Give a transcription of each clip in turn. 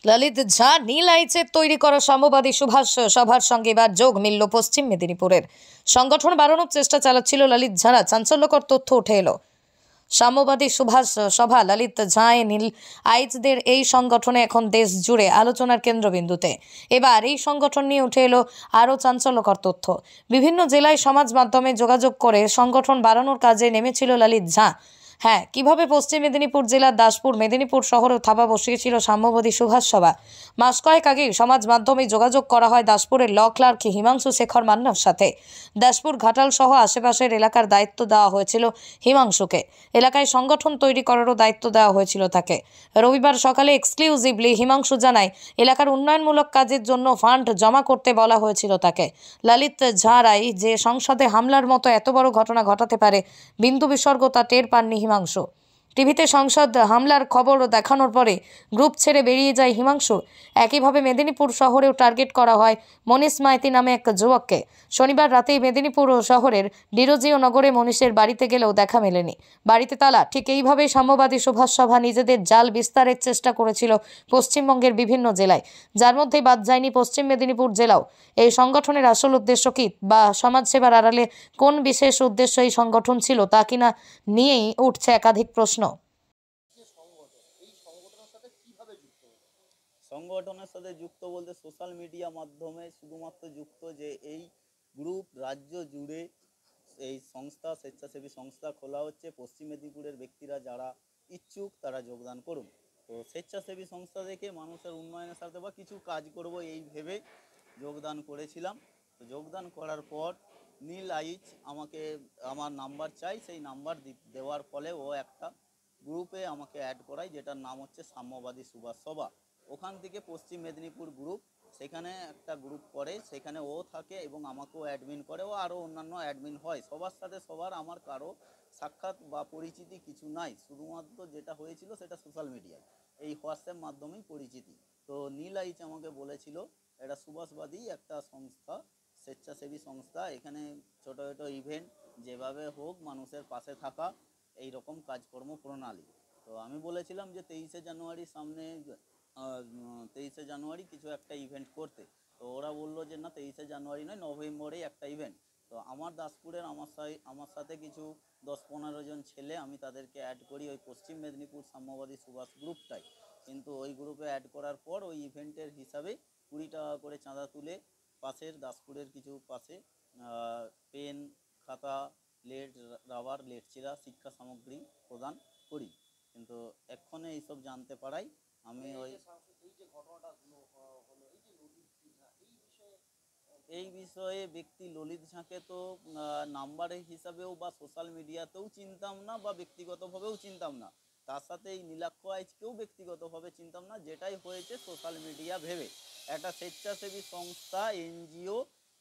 ললিত ঝা নীল আইচের তৈরি করা সাম্যবাদী সুভাষ সভার সঙ্গে এবার যোগ মিলল পশ্চিম মেদিনীপুরের। সংগঠন বাড়ানোর চেষ্টা চালাচ্ছিল ললিত ঝাড়া, চাঞ্চল্যকর তথ্য উঠে এলো। সাম্যবাদী সুভাষ সভা ললিত ঝাঁ নীল আইচদের এই সংগঠনে এখন দেশ জুড়ে আলোচনার কেন্দ্রবিন্দুতে। এবার এই সংগঠন নিয়ে উঠে এলো আরও চাঞ্চল্যকর তথ্য। বিভিন্ন জেলায় সমাজ মাধ্যমে যোগাযোগ করে সংগঠন বাড়ানোর কাজে নেমেছিল ললিত ঝাঁ। হ্যাঁ, কিভাবে পশ্চিম মেদিনীপুর জেলার দাসপুর মেদিনীপুর শহরেও থাবা বসিয়েছিল সাম্যবাদী সুভাষ সভা। মাস কয়েক আগেই সমাজ মাধ্যমে যোগাযোগ করা হয় দাসপুরের ল ক্লার্ক হিমাংশু শেখর মান্নার সাথে। দাসপুর ঘাটাল সহ আশেপাশের এলাকার দায়িত্ব দেওয়া হয়েছিল হিমাংশুকে। এলাকায় সংগঠন তৈরি করারও দায়িত্ব দেওয়া হয়েছিল তাকে। রবিবার সকালে এক্সক্লুসিভলি হিমাংশু জানায় এলাকার উন্নয়নমূলক কাজের জন্য ফান্ড জমা করতে বলা হয়েছিল তাকে। ললিত ঝাড়াই যে সংসদে হামলার মতো এত বড় ঘটনা ঘটাতে পারে বিন্দু বিসর্গ তা টের পাননি হিমাংশু। টিভিতে সংসদ হামলার খবর দেখানোর পরে গ্রুপ ছেড়ে বেরিয়ে যায় হিমাংশু। একইভাবে মেদিনীপুর শহরেও টার্গেট করা হয় মনীষ মাইতি নামে এক যুবককে। শনিবার রাতেই মেদিনীপুর শহরের ডিরোজিও নগরে মনীষের বাড়িতে গেলেও দেখা মেলেনি, বাড়িতে তালা। ঠিক এইভাবেই সাম্যবাদী সুভাষ সভা নিজেদের জাল বিস্তারের চেষ্টা করেছিল পশ্চিমবঙ্গের বিভিন্ন জেলায়, যার মধ্যে বাদ যায়নি পশ্চিম মেদিনীপুর জেলাও। এই সংগঠনের আসল উদ্দেশ্য কী বা সমাজসেবার আড়ালে কোন বিশেষ উদ্দেশ্য এই সংগঠন ছিল তা কিনা নিয়েই উঠছে একাধিক প্রশ্ন। সংগঠনের সাথে যুক্ত বলতে সোশ্যাল মিডিয়া মাধ্যমে শুধুমাত্র যুক্ত, যে এই গ্রুপ রাজ্য জুড়ে এই সংস্থা, স্বেচ্ছাসেবী সংস্থা খোলা হচ্ছে। পশ্চিম মেদিনীপুরের ব্যক্তিরা যারা ইচ্ছুক তারা যোগদান করুন। তো স্বেচ্ছাসেবী সংস্থা দেখে মানুষের উন্নয়নের সাথে বা কিছু কাজ করব এই ভেবে যোগদান করেছিলাম। তো যোগদান করার পর নীল আইচ আমাকে আমার নাম্বার চাই, সেই নাম্বার দেওয়ার ফলে ও একটা গ্রুপে আমাকে অ্যাড করায়, যেটার নাম হচ্ছে সাম্যবাদী সুভাষ সভা। ওখান থেকে পশ্চিম মেদিনীপুর গ্রুপ, সেখানে একটা গ্রুপ করে, সেখানে ও থাকে এবং আমাকেও অ্যাডমিন করে, ও আরও অন্যান্য অ্যাডমিন হয়। সবার সাথে সবার আমার কারো সাক্ষাৎ বা পরিচিতি কিছু নাই, শুধুমাত্র যেটা হয়েছিল সেটা সোশ্যাল মিডিয়ায় এই হোয়াটসঅ্যাপ মাধ্যমেই পরিচিতি। তো নীল আইচ আমাকে বলেছিল এটা সুভাষবাদী একটা সংস্থা, স্বেচ্ছাসেবী সংস্থা, এখানে ছোটো ছোটো ইভেন্ট যেভাবে হোক মানুষের পাশে থাকা, এই রকম কাজকর্ম প্রণালী। তো আমি বলেছিলাম যে 23শে জানুয়ারির সামনে 23শে জানুয়ারি কিছু একটা ইভেন্ট করতে। তো ওরা বললো যে না, 23শে জানুয়ারি নয়, নভেম্বরেই একটা ইভেন্ট। তো আমার দাসপুরের আমার সাথে কিছু 10-15 জন ছেলে, আমি তাদেরকে অ্যাড করি ওই পশ্চিম মেদিনীপুর সাম্যবাদী সুভাষ গ্রুপটাই। কিন্তু ওই গ্রুপে অ্যাড করার পর ওই ইভেন্টের হিসাবে 20 টাকা করে চাঁদা তুলে পাশের দাসপুরের কিছু পাশে পেন, খাতা, লেড, রাবার, লেড চিরা, শিক্ষা সামগ্রী প্রদান করি। কিন্তু এক্ষণে এইসব জানতে পারাই আমি ওই এই বিষয়ে ব্যক্তি ললিত ঝাঁকে তো নাম্বারের হিসাবেও বা সোশ্যাল মিডিয়াতেও চিনতাম না বা ব্যক্তিগতভাবেও চিনতাম না। তার সাথে এই নীলাক্ষ আইচকেও ব্যক্তিগতভাবে চিনতাম না। যেটাই হয়েছে সোশ্যাল মিডিয়া ভেবে, একটা স্বেচ্ছাসেবী সংস্থা, এনজিও,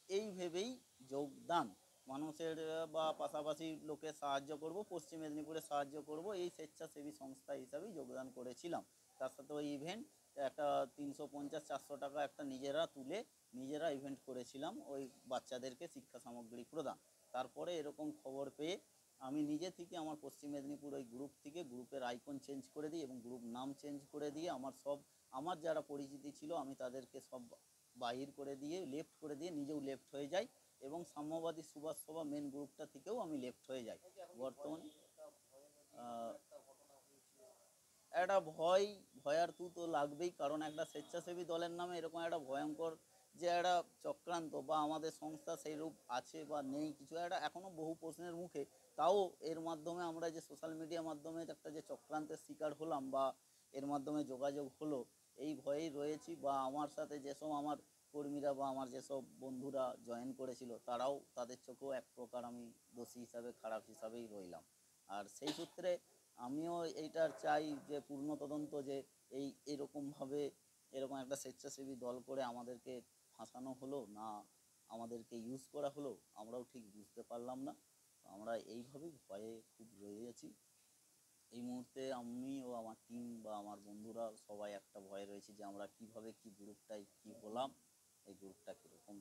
এই ভেবেই যোগদান। মানুষের বা পাশাপাশি লোকের সাহায্য করব, পশ্চিম মেদিনীপুরে সাহায্য করব, এই স্বেচ্ছাসেবী সংস্থা হিসাবেই যোগদান করেছিলাম। তার সাথে ওই ইভেন্ট একটা 350-400 টাকা একটা নিজেরা তুলে নিজেরা ইভেন্ট করেছিলাম ওই বাচ্চাদেরকে শিক্ষা সামগ্রী প্রদান। তারপরে এরকম খবর পেয়ে আমি নিজে থেকে আমার পশ্চিম মেদিনীপুর ওই গ্রুপ থেকে গ্রুপের আইকন চেঞ্জ করে দিই এবং গ্রুপ নাম চেঞ্জ করে দিয়ে আমার যারা পরিচিতি ছিল আমি তাদেরকে সব বাহির করে দিয়ে, লেফট করে দিয়ে নিজেও লেফট হয়ে যাই এবং সাম্যবাদী সুভাষ সভা মেন গ্রুপটা থেকেও আমি লেফট হয়ে যাই। বর্তমানে একটা ভয়ার্থ তো লাগবেই, কারণ একটা স্বেচ্ছাসেবী দলের নামে এরকম একটা ভয়ঙ্কর যে একটা চক্রান্ত, বা আমাদের সংস্থা সেই রূপ আছে বা নেই, কিছু একটা এখনও বহু প্রশ্নের মুখে। তাও এর মাধ্যমে আমরা যে সোশ্যাল মিডিয়া মাধ্যমে একটা যে চক্রান্তের শিকার হলাম বা এর মাধ্যমে যোগাযোগ হলো, এই ভয়েই রয়েছি। বা আমার সাথে যেসব আমার কর্মীরা বা আমার যেসব বন্ধুরা জয়েন করেছিল তারাও, তাদের চোখেও এক প্রকার আমি দোষী হিসাবে, খারাপ হিসাবেই রইলাম। আর সেই সূত্রে আমিও এইটার চাই যে পূর্ণ তদন্ত, যে এরকমভাবে এরকম একটা স্বেচ্ছাসেবী দল করে আমাদেরকে ফাঁসানো হলো না আমাদেরকে ইউজ করা হলো, আমরাও ঠিক বুঝতে পারলাম না। আমরা এইভাবেই ভয়ে খুব রয়ে গেছি এই মুহূর্তে। আমি ও আমার টিম বা আমার বন্ধুরা সবাই একটা ভয়ে রয়েছি যে আমরা কিভাবে কি গ্রুপটাই কি হলাম, এই গ্রুপটা কীরকম